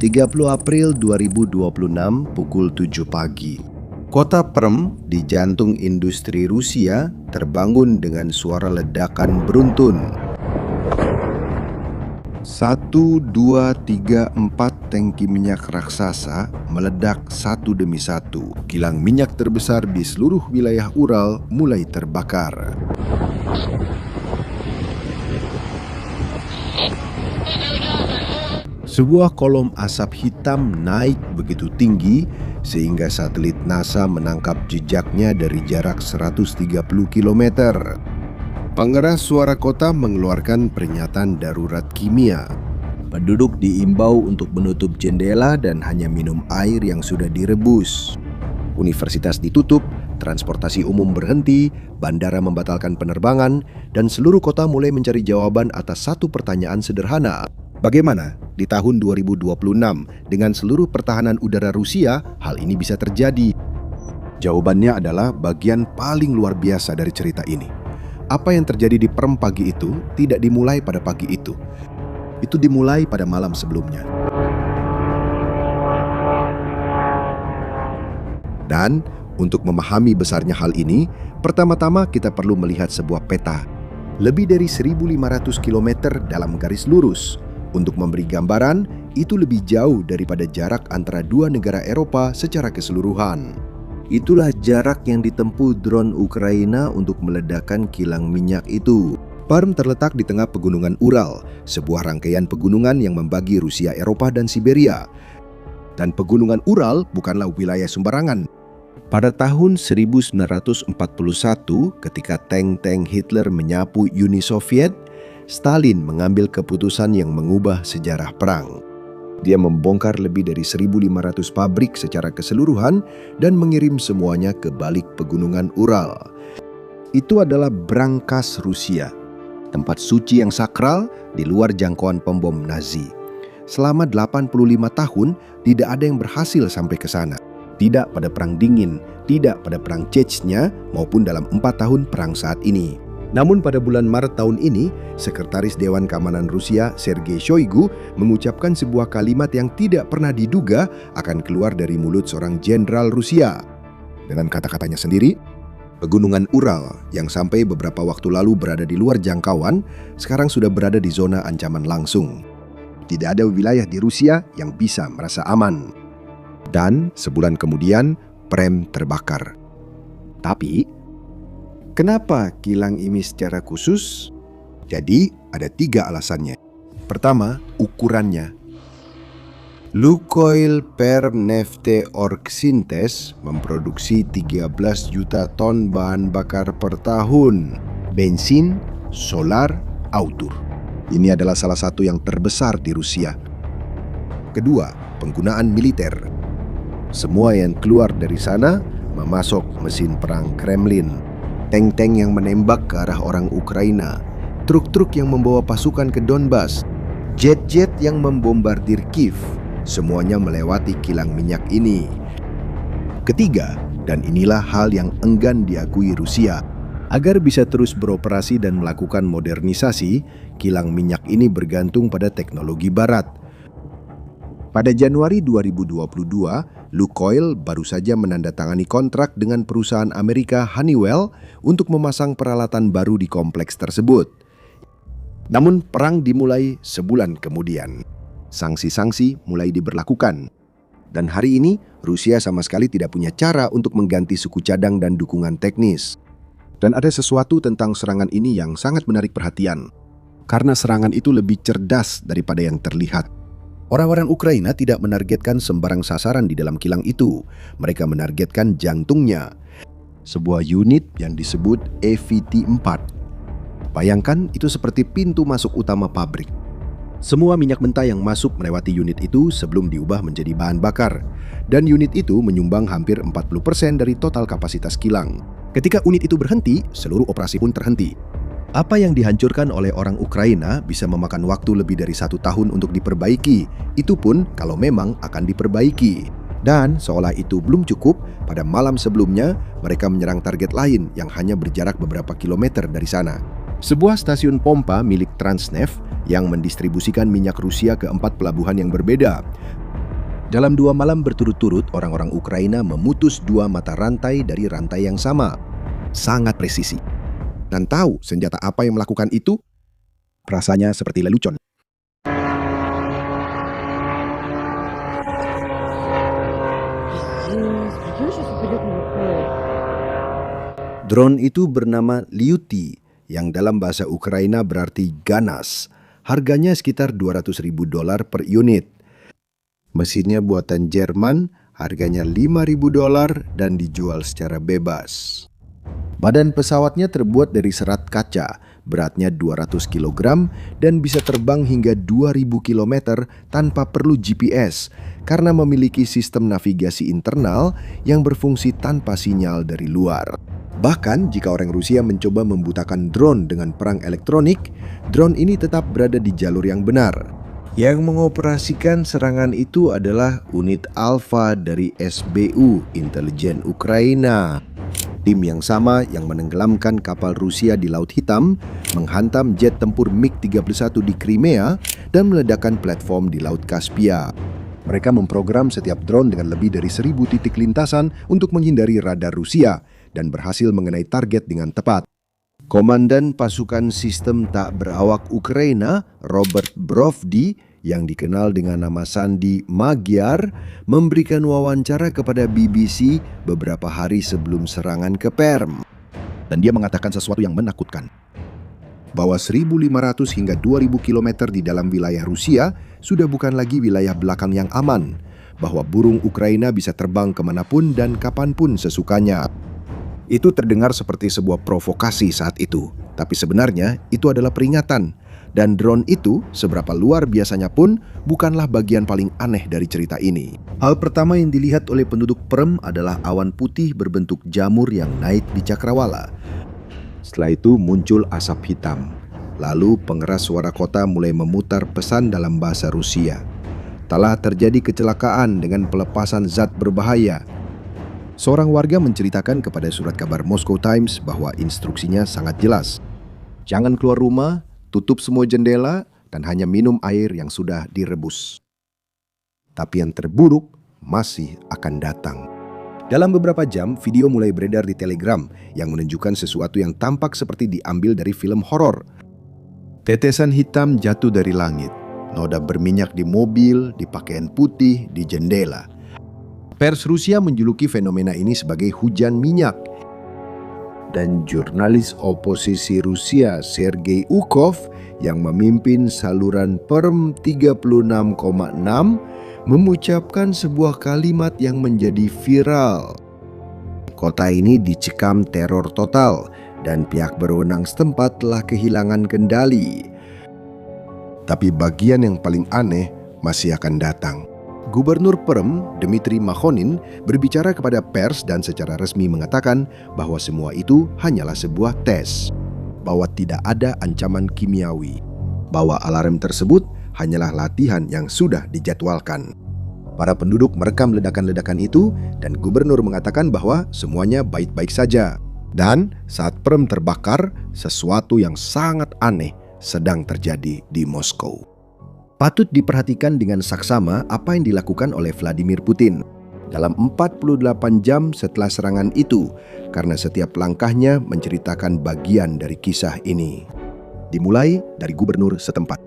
30 April 2026 pukul 7 pagi. Kota Perm di jantung industri Rusia terbangun dengan suara ledakan beruntun. 1, 2, 3, 4 tangki minyak raksasa meledak satu demi satu. Kilang minyak terbesar di seluruh wilayah Ural mulai terbakar. Sebuah kolom asap hitam naik begitu tinggi sehingga satelit NASA menangkap jejaknya dari jarak 130 km. Pengeras suara kota mengeluarkan peringatan darurat kimia. Penduduk diimbau untuk menutup jendela dan hanya minum air yang sudah direbus. Universitas ditutup, transportasi umum berhenti, bandara membatalkan penerbangan, dan seluruh kota mulai mencari jawaban atas satu pertanyaan sederhana. Bagaimana di tahun 2026 dengan seluruh pertahanan udara Rusia hal ini bisa terjadi? Jawabannya adalah bagian paling luar biasa dari cerita ini. Apa yang terjadi di Perm pagi itu tidak dimulai pada pagi itu. Itu dimulai pada malam sebelumnya. Dan untuk memahami besarnya hal ini, pertama-tama kita perlu melihat sebuah peta. Lebih dari 1.500 km dalam garis lurus. Untuk memberi gambaran, itu lebih jauh daripada jarak antara dua negara Eropa secara keseluruhan. Itulah jarak yang ditempuh drone Ukraina untuk meledakkan kilang minyak itu. Perm terletak di tengah pegunungan Ural, sebuah rangkaian pegunungan yang membagi Rusia, Eropa, dan Siberia. Dan pegunungan Ural bukanlah wilayah sembarangan. Pada tahun 1941, ketika tank-tank Hitler menyapu Uni Soviet, Stalin mengambil keputusan yang mengubah sejarah perang. Dia membongkar lebih dari 1.500 pabrik secara keseluruhan dan mengirim semuanya ke balik pegunungan Ural. Itu adalah brankas Rusia, tempat suci yang sakral di luar jangkauan pembom Nazi. Selama 85 tahun, tidak ada yang berhasil sampai ke sana. Tidak pada Perang Dingin, tidak pada Perang Chechnya, maupun dalam 4 tahun perang saat ini. Namun pada bulan Maret tahun ini, Sekretaris Dewan Keamanan Rusia Sergei Shoigu mengucapkan sebuah kalimat yang tidak pernah diduga akan keluar dari mulut seorang jenderal Rusia. Dengan kata-katanya sendiri, pegunungan Ural yang sampai beberapa waktu lalu berada di luar jangkauan, sekarang sudah berada di zona ancaman langsung. Tidak ada wilayah di Rusia yang bisa merasa aman. Dan sebulan kemudian, Perm terbakar. Tapi, kenapa kilang ini secara khusus? Jadi, ada 3 alasannya. Pertama, ukurannya. Lukoil Permneft Orgsintes memproduksi 13 juta ton bahan bakar per tahun. Bensin, solar, autur. Ini adalah salah satu yang terbesar di Rusia. Kedua, penggunaan militer. Semua yang keluar dari sana memasok mesin perang Kremlin. Tank-tank yang menembak ke arah orang Ukraina, truk-truk yang membawa pasukan ke Donbas, jet-jet yang membombardir Kiev, semuanya melewati kilang minyak ini. Ketiga, dan inilah hal yang enggan diakui Rusia, agar bisa terus beroperasi dan melakukan modernisasi, kilang minyak ini bergantung pada teknologi barat. Pada Januari 2022, Lukoil baru saja menandatangani kontrak dengan perusahaan Amerika Honeywell untuk memasang peralatan baru di kompleks tersebut. Namun perang dimulai sebulan kemudian. Sanksi-sanksi mulai diberlakukan. Dan hari ini Rusia sama sekali tidak punya cara untuk mengganti suku cadang dan dukungan teknis. Dan ada sesuatu tentang serangan ini yang sangat menarik perhatian. Karena serangan itu lebih cerdas daripada yang terlihat. Orang-orang Ukraina tidak menargetkan sembarang sasaran di dalam kilang itu. Mereka menargetkan jantungnya. Sebuah unit yang disebut EVT-4. Bayangkan itu seperti pintu masuk utama pabrik. Semua minyak mentah yang masuk melewati unit itu sebelum diubah menjadi bahan bakar. Dan unit itu menyumbang hampir 40% dari total kapasitas kilang. Ketika unit itu berhenti, seluruh operasi pun terhenti. Apa yang dihancurkan oleh orang Ukraina bisa memakan waktu lebih dari 1 tahun untuk diperbaiki. Itu pun kalau memang akan diperbaiki. Dan seolah itu belum cukup, pada malam sebelumnya mereka menyerang target lain yang hanya berjarak beberapa kilometer dari sana. Sebuah stasiun pompa milik Transneft yang mendistribusikan minyak Rusia ke 4 pelabuhan yang berbeda. Dalam 2 malam berturut-turut, orang-orang Ukraina memutus 2 mata rantai dari rantai yang sama. Sangat presisi. Dan tahu senjata apa yang melakukan itu? Rasanya seperti lelucon. Drone itu bernama Lyuty, yang dalam bahasa Ukraina berarti ganas. Harganya sekitar $200.000 per unit. Mesinnya buatan Jerman, harganya $5.000 dan dijual secara bebas. Badan pesawatnya terbuat dari serat kaca, beratnya 200 kg dan bisa terbang hingga 2.000 km tanpa perlu GPS karena memiliki sistem navigasi internal yang berfungsi tanpa sinyal dari luar. Bahkan jika orang Rusia mencoba membutakan drone dengan perang elektronik, drone ini tetap berada di jalur yang benar. Yang mengoperasikan serangan itu adalah unit Alpha dari SBU, Intelijen Ukraina. Tim yang sama yang menenggelamkan kapal Rusia di Laut Hitam, menghantam jet tempur MiG-31 di Crimea, dan meledakkan platform di Laut Kaspia. Mereka memprogram setiap drone dengan lebih dari 1.000 titik lintasan untuk menghindari radar Rusia dan berhasil mengenai target dengan tepat. Komandan pasukan sistem tak berawak Ukraina, Robert Brovdi, yang dikenal dengan nama sandi Magyar, memberikan wawancara kepada BBC beberapa hari sebelum serangan ke Perm. Dan dia mengatakan sesuatu yang menakutkan. Bahwa 1.500 hingga 2.000 km di dalam wilayah Rusia sudah bukan lagi wilayah belakang yang aman. Bahwa burung Ukraina bisa terbang kemanapun dan kapanpun sesukanya. Itu terdengar seperti sebuah provokasi saat itu, tapi sebenarnya itu adalah peringatan. Dan drone itu, seberapa luar biasanya pun, bukanlah bagian paling aneh dari cerita ini. Hal pertama yang dilihat oleh penduduk Perm adalah awan putih berbentuk jamur yang naik di cakrawala. Setelah itu muncul asap hitam. Lalu pengeras suara kota mulai memutar pesan dalam bahasa Rusia. Telah terjadi kecelakaan dengan pelepasan zat berbahaya. Seorang warga menceritakan kepada surat kabar Moscow Times bahwa instruksinya sangat jelas. Jangan keluar rumah, tutup semua jendela, dan hanya minum air yang sudah direbus. Tapi yang terburuk masih akan datang. Dalam beberapa jam, video mulai beredar di Telegram yang menunjukkan sesuatu yang tampak seperti diambil dari film horor. Tetesan hitam jatuh dari langit, noda berminyak di mobil, di pakaian putih, di jendela. Pers Rusia menjuluki fenomena ini sebagai hujan minyak. Dan jurnalis oposisi Rusia Sergei Ukov yang memimpin saluran Perm 36,6 mengucapkan sebuah kalimat yang menjadi viral. Kota ini dicekam teror total dan pihak berwenang setempat telah kehilangan kendali. Tapi bagian yang paling aneh masih akan datang. Gubernur Perm, Dmitry Makhonin, berbicara kepada pers dan secara resmi mengatakan bahwa semua itu hanyalah sebuah tes, bahwa tidak ada ancaman kimiawi, bahwa alarm tersebut hanyalah latihan yang sudah dijadwalkan. Para penduduk merekam ledakan-ledakan itu dan gubernur mengatakan bahwa semuanya baik-baik saja. Dan saat Perm terbakar, sesuatu yang sangat aneh sedang terjadi di Moskow. Patut diperhatikan dengan saksama apa yang dilakukan oleh Vladimir Putin dalam 48 jam setelah serangan itu, karena setiap langkahnya menceritakan bagian dari kisah ini. Dimulai dari gubernur setempat.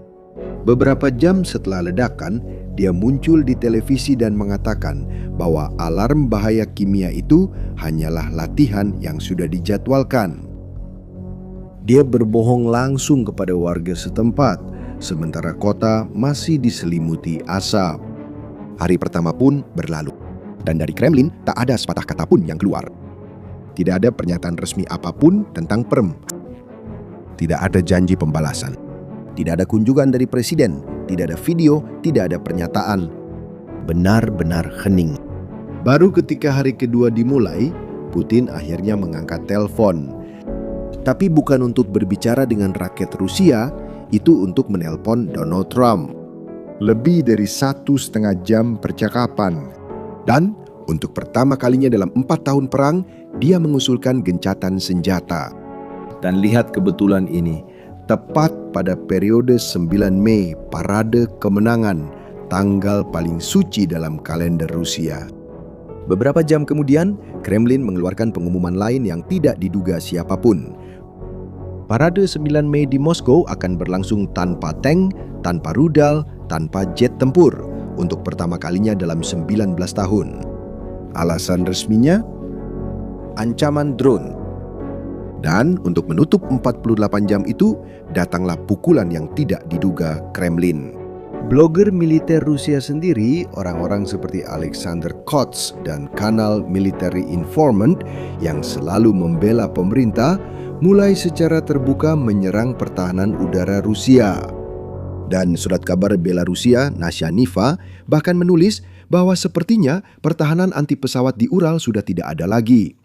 Beberapa jam setelah ledakan, dia muncul di televisi dan mengatakan bahwa alarm bahaya kimia itu hanyalah latihan yang sudah dijadwalkan. Dia berbohong langsung kepada warga setempat, sementara kota masih diselimuti asap. Hari pertama pun berlalu, dan dari Kremlin tak ada sepatah kata pun yang keluar. Tidak ada pernyataan resmi apapun tentang Perm. Tidak ada janji pembalasan. Tidak ada kunjungan dari presiden, tidak ada video, tidak ada pernyataan. Benar-benar hening. Baru ketika hari kedua dimulai, Putin akhirnya mengangkat telepon. Tapi bukan untuk berbicara dengan rakyat Rusia, itu untuk menelpon Donald Trump. Lebih dari 1,5 jam percakapan. Dan untuk pertama kalinya dalam 4 tahun perang, dia mengusulkan gencatan senjata. Dan lihat kebetulan ini, tepat pada periode 9 Mei, parade kemenangan, tanggal paling suci dalam kalender Rusia. Beberapa jam kemudian, Kremlin mengeluarkan pengumuman lain yang tidak diduga siapapun. Parade 9 Mei di Moskow akan berlangsung tanpa tank, tanpa rudal, tanpa jet tempur untuk pertama kalinya dalam 19 tahun. Alasan resminya, ancaman drone. Dan untuk menutup 48 jam itu, datanglah pukulan yang tidak diduga Kremlin. Blogger militer Rusia sendiri, orang-orang seperti Alexander Kots dan kanal Military Informant yang selalu membela pemerintah, mulai secara terbuka menyerang pertahanan udara Rusia. Dan surat kabar Belarusia, Nasya Niva, bahkan menulis bahwa sepertinya pertahanan anti pesawat di Ural sudah tidak ada lagi.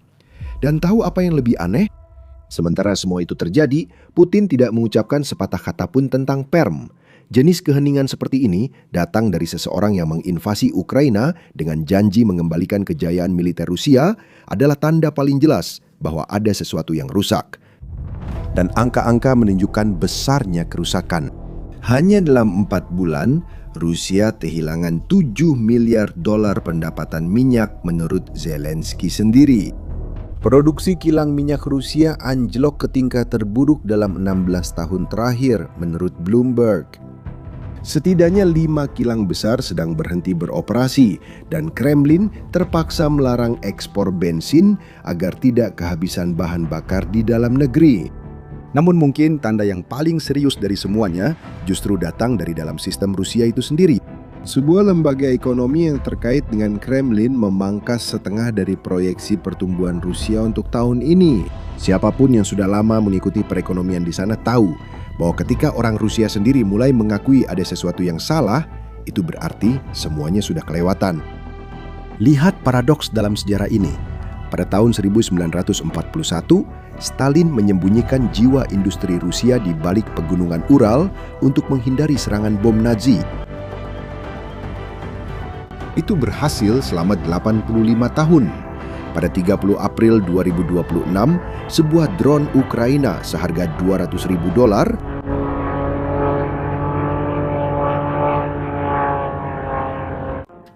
Dan tahu apa yang lebih aneh? Sementara semua itu terjadi, Putin tidak mengucapkan sepatah kata pun tentang Perm. Jenis keheningan seperti ini datang dari seseorang yang menginvasi Ukraina dengan janji mengembalikan kejayaan militer Rusia adalah tanda paling jelas bahwa ada sesuatu yang rusak. Dan angka-angka menunjukkan besarnya kerusakan. Hanya dalam 4 bulan, Rusia kehilangan 7 miliar dolar pendapatan minyak menurut Zelensky sendiri. Produksi kilang minyak Rusia anjlok ke tingkat terburuk dalam 16 tahun terakhir menurut Bloomberg. Setidaknya 5 kilang besar sedang berhenti beroperasi dan Kremlin terpaksa melarang ekspor bensin agar tidak kehabisan bahan bakar di dalam negeri. Namun mungkin tanda yang paling serius dari semuanya justru datang dari dalam sistem Rusia itu sendiri. Sebuah lembaga ekonomi yang terkait dengan Kremlin memangkas setengah dari proyeksi pertumbuhan Rusia untuk tahun ini. Siapapun yang sudah lama mengikuti perekonomian di sana tahu bahwa ketika orang Rusia sendiri mulai mengakui ada sesuatu yang salah, itu berarti semuanya sudah kelewatan. Lihat paradoks dalam sejarah ini. Pada tahun 1941, Stalin menyembunyikan jiwa industri Rusia di balik pegunungan Ural untuk menghindari serangan bom Nazi. Itu berhasil selama 85 tahun. Pada 30 April 2026, sebuah drone Ukraina seharga $200.000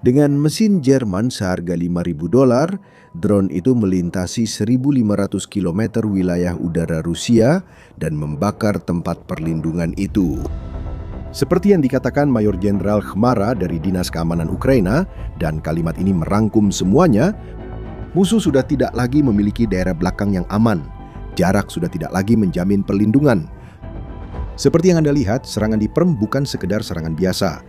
dengan mesin Jerman seharga $5.000, drone itu melintasi 1.500 km wilayah udara Rusia dan membakar tempat perlindungan itu. Seperti yang dikatakan Mayor Jenderal Khmara dari Dinas Keamanan Ukraina, dan kalimat ini merangkum semuanya, musuh sudah tidak lagi memiliki daerah belakang yang aman. Jarak sudah tidak lagi menjamin perlindungan. Seperti yang Anda lihat, serangan di Perm bukan sekedar serangan biasa.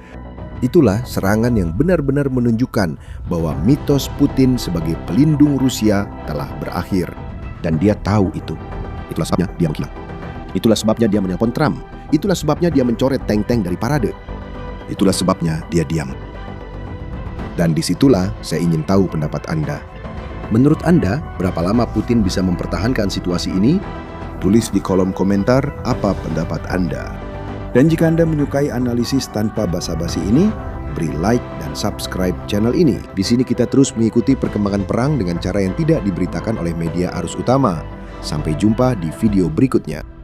Itulah serangan yang benar-benar menunjukkan bahwa mitos Putin sebagai pelindung Rusia telah berakhir. Dan dia tahu itu. Itulah sebabnya dia menghilang. Itulah sebabnya dia menelpon Trump. Itulah sebabnya dia mencoret tank-tank dari parade. Itulah sebabnya dia diam. Dan disitulah saya ingin tahu pendapat Anda. Menurut Anda, berapa lama Putin bisa mempertahankan situasi ini? Tulis di kolom komentar apa pendapat Anda. Dan jika Anda menyukai analisis tanpa basa-basi ini, beri like dan subscribe channel ini. Di sini kita terus mengikuti perkembangan perang dengan cara yang tidak diberitakan oleh media arus utama. Sampai jumpa di video berikutnya.